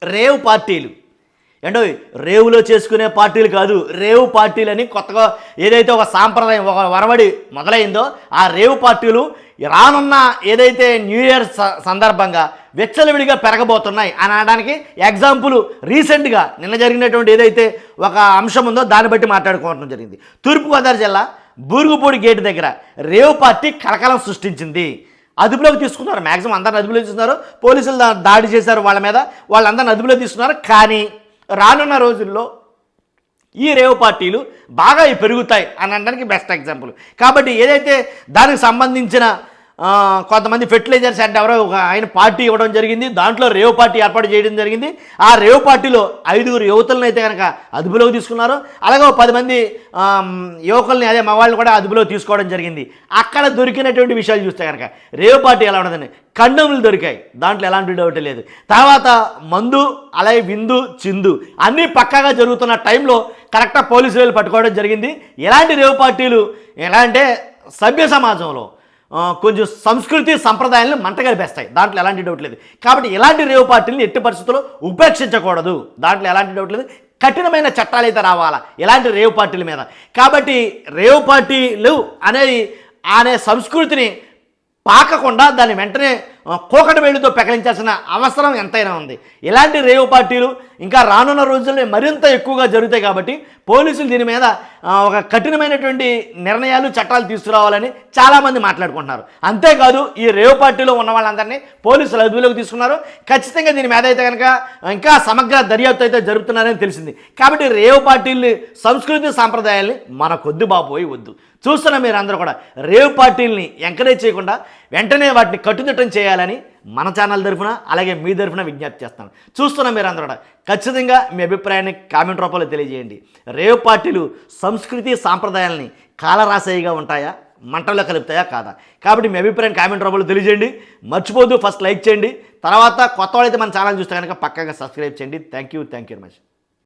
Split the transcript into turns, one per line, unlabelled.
Rave పార్టీలు ఏంటో రేవులో చేసుకునే పార్టీలు కాదు, రేవు పార్టీలని కొత్తగా ఏదైతే ఒక సాంప్రదాయం ఒక వరవడి మొదలైందో ఆ రేవు పార్టీలు రానున్న ఏదైతే న్యూ ఇయర్ సందర్భంగా విచ్చలవిడిగా పెరగబోతున్నాయి అని అనడానికి ఎగ్జాంపుల్ రీసెంట్గా నిన్న జరిగినటువంటి ఏదైతే ఒక అంశం ఉందో దాన్ని బట్టి మాట్లాడుకోవడం జరిగింది. తూర్పుగోదావరి జిల్లా బూరుగుపూడి గేటు దగ్గర రేవు పార్టీ కలకలం సృష్టించింది. అదుపులోకి తీసుకున్నారు, మ్యాక్సిమం అందరిని అదుపులో తీసుకున్నారు, పోలీసులు దాడి చేశారు వాళ్ళ మీద, వాళ్ళందరిని అదుపులో తీసుకున్నారు. కానీ రానున్న రోజుల్లో ఈ రేవు పార్టీలు బాగా పెరుగుతాయి అని అనడానికి బెస్ట్ ఎగ్జాంపుల్. కాబట్టి ఏదైతే దానికి సంబంధించిన కొంతమంది ఫెర్టిలైజర్స్ అంటే ఎవరో ఒక ఆయన పార్టీ ఇవ్వడం జరిగింది, దాంట్లో రేవు పార్టీ ఏర్పాటు చేయడం జరిగింది. ఆ రేవు పార్టీలో 5 యువతులను అయితే కనుక అదుపులోకి తీసుకున్నారు. అలాగే 10 మంది యువకుల్ని అదే మగవాళ్ళని కూడా అదుపులోకి తీసుకోవడం జరిగింది. అక్కడ దొరికినటువంటి విషయాలు చూస్తే కనుక రేవు పార్టీ ఎలా ఉండదండి, కండోములు దొరికాయి, దాంట్లో ఎలాంటి డౌట్ లేదు. తర్వాత మందు అలాగే విందు చిందు అన్నీ పక్కాగా జరుగుతున్న టైంలో కరెక్ట్గా పోలీసులు పట్టుకోవడం జరిగింది. ఎలాంటి రేవు పార్టీలు ఎలా అంటే సభ్య సమాజంలో కొంచెం సంస్కృతి సంప్రదాయాలను మంటగలిపేస్తాయి, దాంట్లో ఎలాంటి డౌట్ లేదు. కాబట్టి ఇలాంటి రేవు పార్టీలను ఎట్టి పరిస్థితుల్లో ఉపేక్షించకూడదు, దాంట్లో ఎలాంటి డౌట్ లేదు. కఠినమైన చట్టాలు అయితే రావాలా ఇలాంటి రేవు పార్టీల మీద. కాబట్టి రేవు పార్టీలు అనే సంస్కృతిని పాకకుండా దాన్ని వెంటనే కోకటి వేడితో పెకలించాల్సిన అవసరం ఎంతైనా ఉంది. ఇలాంటి రేవు పార్టీలు ఇంకా రానున్న రోజుల్లో మరింత ఎక్కువగా జరుగుతాయి. కాబట్టి పోలీసులు దీని మీద ఒక కఠినమైనటువంటి నిర్ణయాలు చట్టాలు తీసుకురావాలని చాలామంది మాట్లాడుకుంటున్నారు. అంతేకాదు ఈ రేవు పార్టీలో ఉన్న వాళ్ళందరినీ పోలీసులు అదుపులోకి తీసుకున్నారు. ఖచ్చితంగా దీని మీద అయితే కనుక ఇంకా సమగ్ర దర్యాప్తు అయితే జరుపుతున్నారని తెలిసింది. కాబట్టి రేవు పార్టీలు సంస్కృతి సాంప్రదాయాల్ని మన కొద్ది బాబోయి వద్దు. చూస్తున్న మీరు అందరూ కూడా రేవు పార్టీలని ఎంకరేజ్ చేయకుండా వెంటనే వాటిని కట్టుదిట్టం చేయాలని మన ఛానల్ తరఫున అలాగే మీ తరఫున విజ్ఞప్తి చేస్తాను. చూస్తున్న మీరు అందరూ కూడా ఖచ్చితంగా మీ అభిప్రాయాన్ని కామెంట్ రూపంలో తెలియజేయండి. రేవు పార్టీలు సంస్కృతి సాంప్రదాయాలని కాలరాశయిగా ఉంటాయా, మంటల్లో కలుపుతాయా కాదా? కాబట్టి మీ అభిప్రాయాన్ని కామెంట్ రూపంలో తెలియజేయండి. మర్చిపోద్దు ఫస్ట్ లైక్ చేయండి, తర్వాత కొత్త వాళ్ళైతే మన ఛానల్ చూస్తే కనుక పక్కాగా సబ్స్క్రైబ్ చేయండి. Thank you very much.